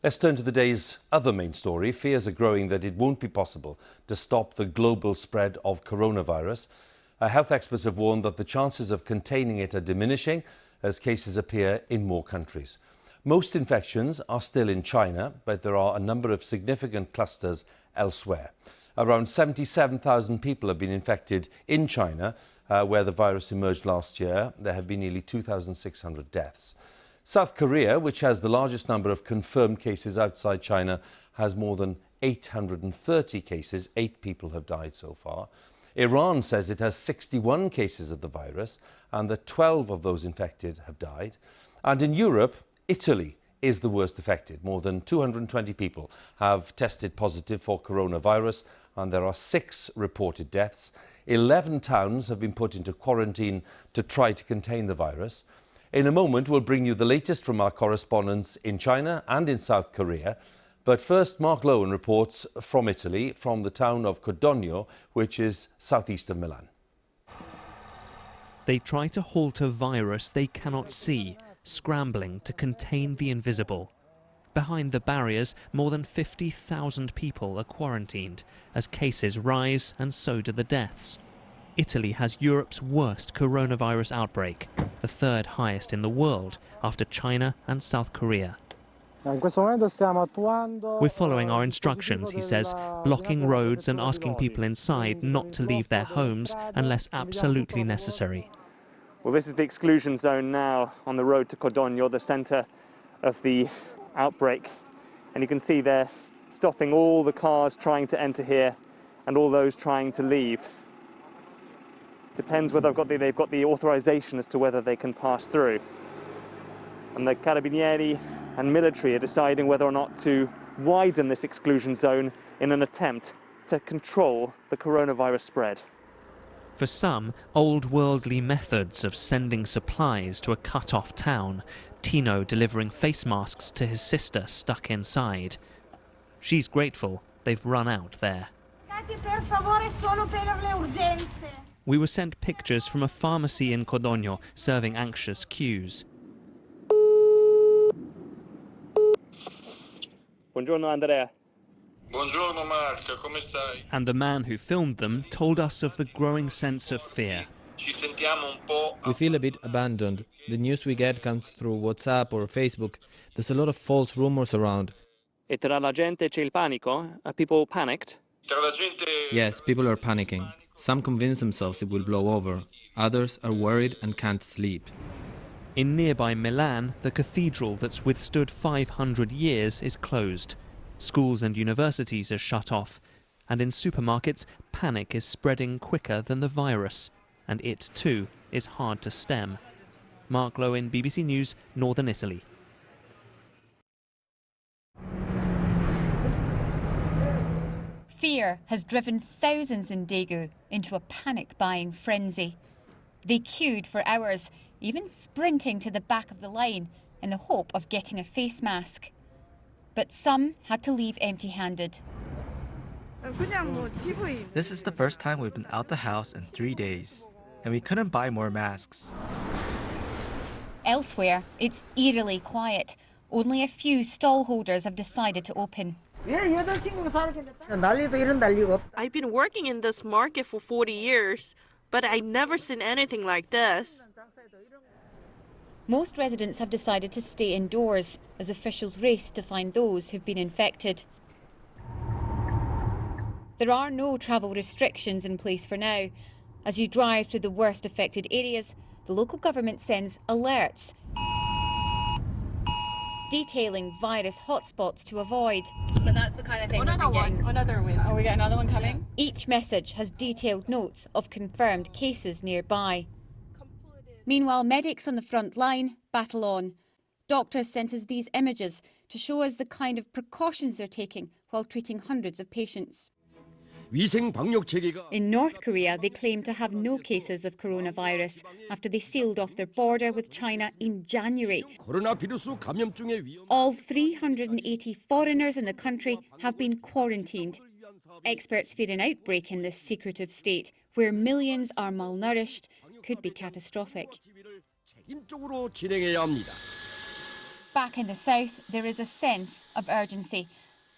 Let's turn to the day's other main story. Fears are growing that it won't be possible to stop the global spread of coronavirus. Health experts have warned that the chances of containing it are diminishing as cases appear in more countries. Most infections are still in China, but there are a number of significant clusters elsewhere. Around 77,000 people have been infected in China, where the virus emerged last year. There have been nearly 2,600 deaths. South Korea, which has the largest number of confirmed cases outside China, has more than 830 cases. 8 people have died so far. Iran says it has 61 cases of the virus and that 12 of those infected have died. And in Europe, Italy is the worst affected. More than 220 people have tested positive for coronavirus and there are 6 reported deaths. 11 towns have been put into quarantine to try to contain the virus. In a moment, we'll bring you the latest from our correspondents in China and in South Korea. But first, Mark Lowen reports from Italy, from the town of Codogno, which is southeast of Milan. They try to halt a virus they cannot see, scrambling to contain the invisible. Behind the barriers, more than 50,000 people are quarantined as cases rise, and so do the deaths. Italy has Europe's worst coronavirus outbreak, the 3rd highest in the world after China and South Korea. We're following our instructions, he says, blocking roads and asking people inside not to leave their homes unless absolutely necessary. Well, this is the exclusion zone now on the road to Codogno, the centre of the outbreak. And you can see they're stopping all the cars trying to enter here and all those trying to leave. Depends whether they've got the authorization as to whether they can pass through. And the Carabinieri and military are deciding whether or not to widen this exclusion zone in an attempt to control the coronavirus spread. For some, old worldly methods of sending supplies to a cut-off town, Tino delivering face masks to his sister stuck inside. She's grateful they've run out there. We were sent pictures from a pharmacy in Codogno serving anxious queues. Buongiorno, Andrea. Buongiorno, Mark. Come stai? And the man who filmed them told us of the growing sense of fear. We feel a bit abandoned. The news we get comes through WhatsApp or Facebook. There's a lot of false rumors around. E tra la gente c'è il panico? Are people panicked? Yes, people are panicking. Some convince themselves it will blow over. Others are worried and can't sleep. In nearby Milan, the cathedral that's withstood 500 years is closed. Schools and universities are shut off. And in supermarkets, panic is spreading quicker than the virus. And it, too, is hard to stem. Mark Lowen, BBC News, Northern Italy. Fear has driven thousands in Daegu into a panic-buying frenzy. They queued for hours, even sprinting to the back of the line in the hope of getting a face mask. But some had to leave empty-handed. This is the first time we've been out the house in 3 days, and we couldn't buy more masks. Elsewhere, it's eerily quiet. Only a few stallholders have decided to open. I've been working in this market for 40 years, but I've never seen anything like this. Most residents have decided to stay indoors as officials race to find those who've been infected. There are no travel restrictions in place for now. As you drive through the worst affected areas, the local government sends alerts detailing virus hotspots to avoid. But that's the kind of thing Another one. Oh, we got another one coming? Each message has detailed notes of confirmed cases nearby. Meanwhile, medics on the front line battle on. Doctors sent us these images to show us the kind of precautions they're taking while treating hundreds of patients. In North Korea, they claim to have no cases of coronavirus after they sealed off their border with China in January. All 380 foreigners in the country have been quarantined. Experts fear an outbreak in this secretive state, where millions are malnourished, could be catastrophic. Back in the south, there is a sense of urgency.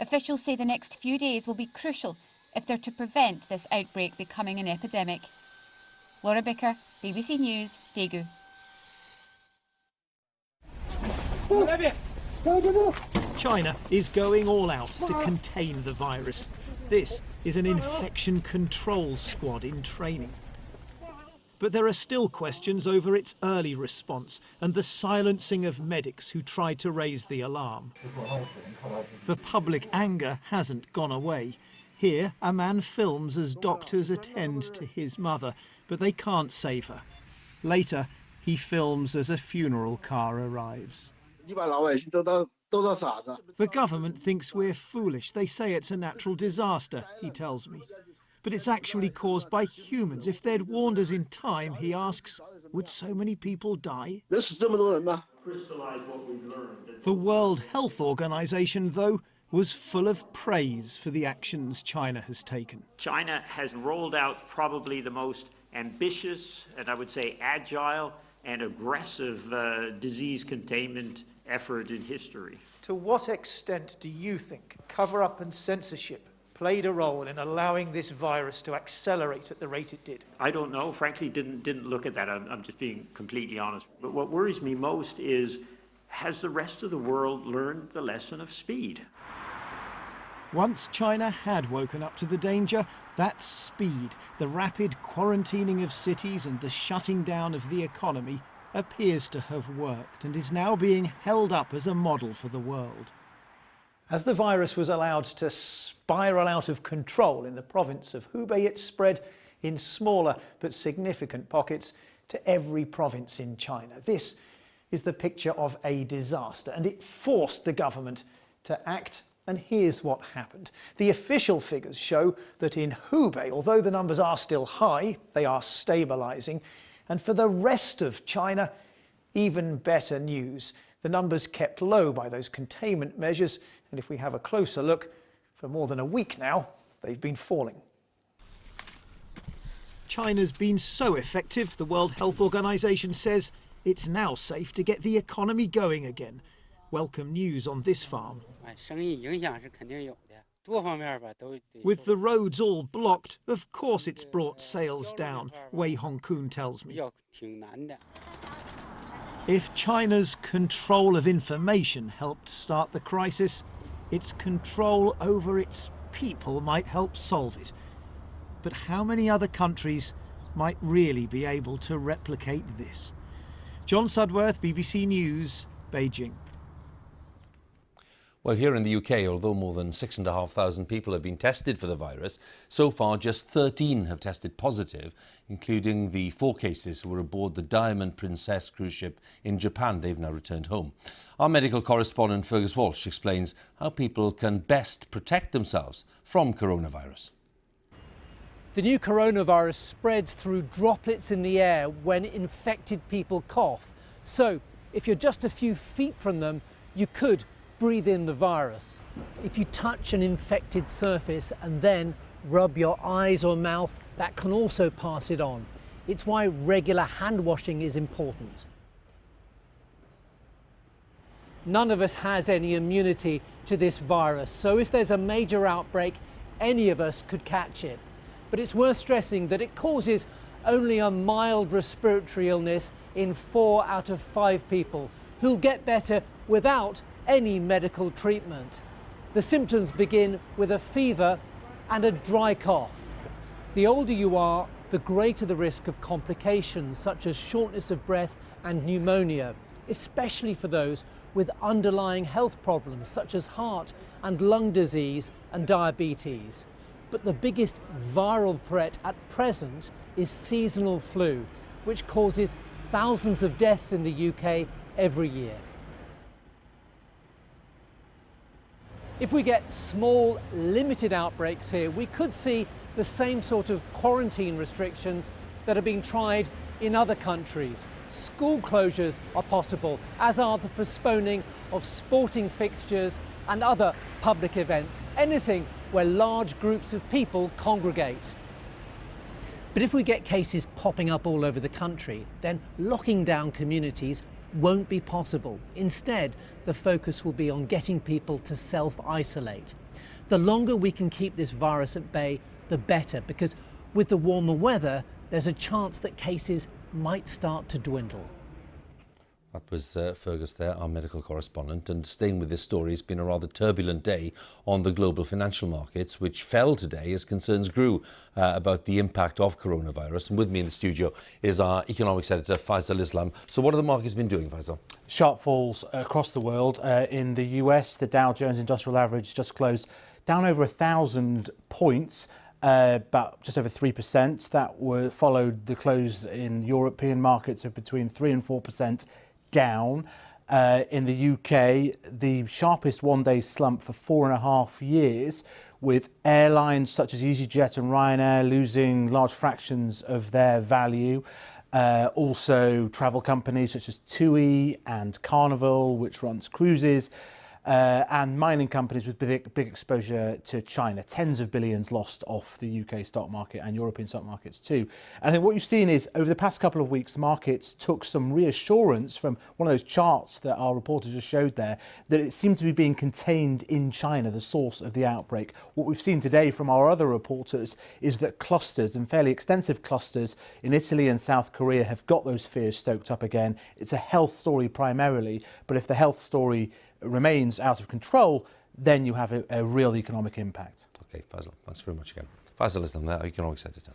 Officials say the next few days will be crucial if they're to prevent this outbreak becoming an epidemic. Laura Bicker, BBC News, Daegu. China is going all out to contain the virus. This is an infection control squad in training. But there are still questions over its early response and the silencing of medics who tried to raise the alarm. The public anger hasn't gone away. Here, a man films as doctors attend to his mother, but they can't save her. Later, he films as a funeral car arrives. The government thinks we're foolish. They say it's a natural disaster, he tells me. But it's actually caused by humans. If they'd warned us in time, he asks, would so many people die? The World Health Organization, though, was full of praise for the actions China has taken. China has rolled out probably the most ambitious and I would say agile and aggressive disease containment effort in history. To what extent do you think cover-up and censorship played a role in allowing this virus to accelerate at the rate it did? I don't know. Frankly, didn't look at that. I'm just being completely honest. But what worries me most is, has the rest of the world learned the lesson of speed? Once China had woken up to the danger, that speed, the rapid quarantining of cities and the shutting down of the economy, appears to have worked and is now being held up as a model for the world. As the virus was allowed to spiral out of control in the province of Hubei, it spread in smaller but significant pockets to every province in China. This is the picture of a disaster, and it forced the government to act. And here's what happened. The official figures show that in Hubei, although the numbers are still high, they are stabilising. And for the rest of China, even better news. The numbers kept low by those containment measures, and if we have a closer look, for more than a week now, they've been falling. China's been so effective, the World Health Organization says, it's now safe to get the economy going again. Welcome news on this farm. With the roads all blocked, of course it's brought sales down, Wei Hongkun tells me. If China's control of information helped start the crisis, its control over its people might help solve it. But how many other countries might really be able to replicate this? John Sudworth, BBC News, Beijing. Well, here in the UK, although more than 6,500 people have been tested for the virus, so far just 13 have tested positive, including the 4 cases who were aboard the Diamond Princess cruise ship in Japan. They've now returned home. Our medical correspondent Fergus Walsh explains how people can best protect themselves from coronavirus. The new coronavirus spreads through droplets in the air when infected people cough. So, if you're just a few feet from them, you could breathe in the virus. If you touch an infected surface and then rub your eyes or mouth, that can also pass it on. It's why regular hand washing is important. None of us has any immunity to this virus, so if there's a major outbreak, any of us could catch it. But it's worth stressing that it causes only a mild respiratory illness in 4 out of 5 people who'll get better without any medical treatment. The symptoms begin with a fever and a dry cough. The older you are, the greater the risk of complications such as shortness of breath and pneumonia, especially for those with underlying health problems such as heart and lung disease and diabetes. But the biggest viral threat at present is seasonal flu, which causes thousands of deaths in the UK every year. If we get small, limited outbreaks here, we could see the same sort of quarantine restrictions that are being tried in other countries. School closures are possible, as are the postponing of sporting fixtures and other public events, anything where large groups of people congregate. But if we get cases popping up all over the country, then locking down communities won't be possible. Instead, the focus will be on getting people to self-isolate. The longer we can keep this virus at bay, the better, because with the warmer weather, there's a chance that cases might start to dwindle. That was Fergus there, our medical correspondent. And staying with this story, it's been a rather turbulent day on the global financial markets, which fell today as concerns grew about the impact of coronavirus. And with me in the studio is our economics editor, Faisal Islam. So what have the markets been doing, Faisal? Sharp falls across the world. In the US, the Dow Jones Industrial Average just closed down over 1,000 points. About just over 3%. That followed the close in European markets of between 3 and 4% down. In the UK, the sharpest one-day slump for 4.5 years, with airlines such as EasyJet and Ryanair losing large fractions of their value. Also, travel companies such as TUI and Carnival, which runs cruises, and mining companies with big exposure to China. Tens of billions lost off the UK stock market and European stock markets too. And I think what you've seen is over the past couple of weeks, markets took some reassurance from one of those charts that our reporter just showed there, that it seemed to be being contained in China, the source of the outbreak. What we've seen today from our other reporters is that clusters, and fairly extensive clusters, in Italy and South Korea have got those fears stoked up again. It's a health story primarily, but if the health story remains out of control, then you have a real economic impact. OK, Faisal, thanks very much again. Faisal Islam there, economics editor.